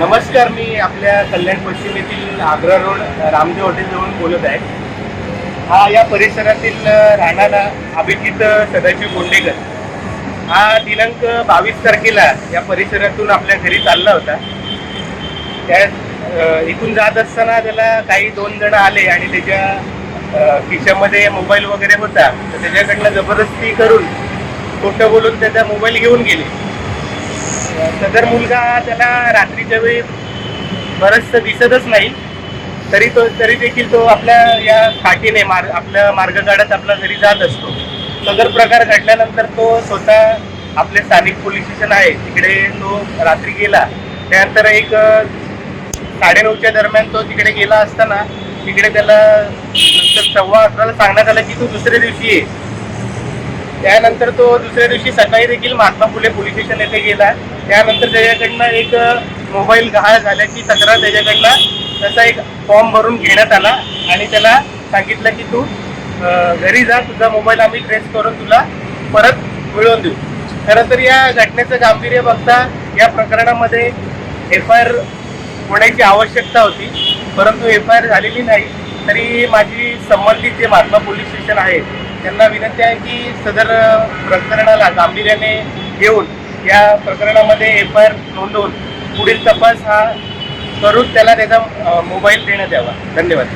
नमस्कार, मी आपल्या कल्याण पश्चिम येथील आग्रा रोड रामदेव हॉटेलजवळून बोलत आहे. हा या परिसरातील राहणारा अभिजित सदाशिव गोंडेकर हा दिनांक 22 तारखेला या परिसरातून आपल्या घरी चालला होता. त्या इथून जात असताना त्याला काही 2 जण आले आणि त्याच्या खिशामध्ये मोबाईल वगैरे होता, तर त्याच्याकडनं जबरदस्ती करून खोटं बोलून त्याचा मोबाईल घेऊन गेले. सदर मुलगा त्याला रात्रीच्या वेळी बरंचसं दिसतच नाही, तरी देखील तो आपल्या या काठीने आपला मार्ग काढत आपल्या घरी जात असतो. सदर प्रकार घडल्यानंतर तो स्वतः आपले स्थानिक पोलीस स्टेशन आहे तिकडे तो रात्री गेला. त्यानंतर एक 9:30च्या दरम्यान तो तिकडे गेला असताना तिकडे त्याला नंतर 11:15ला सांगण्यात आलं की तू दुसऱ्या दिवशी ये. त्यानंतर तो दुसऱ्या दिवशी सकाळी देखील महात्मा फुले पोलीस स्टेशन येथे गेला. त्यानंतर त्याच्याकडनं एक मोबाईल गहाळ झाल्याची तक्रार त्याच्याकडनं त्याचा एक फॉर्म भरून घेण्यात आला आणि त्याला सांगितलं की तू घरी जा, तुझा मोबाईल आम्ही ट्रेस करून तुला परत मिळवून देऊ. खरं तर या घटनेचं गांभीर्य बघता या प्रकरणामध्ये FIR होण्याची आवश्यकता होती, परंतु FIR झालेली नाही. तरी माझी संबंधित जे महात्मा पोलीस स्टेशन आहे त्यांना विनंती आहे की सदर प्रकरणाला गांभीर्याने घेऊन या प्रकरणामध्ये FIR नोंदवून पुढील तपास हा करून त्याला त्याचा मोबाईल देण्यात यावा. धन्यवाद.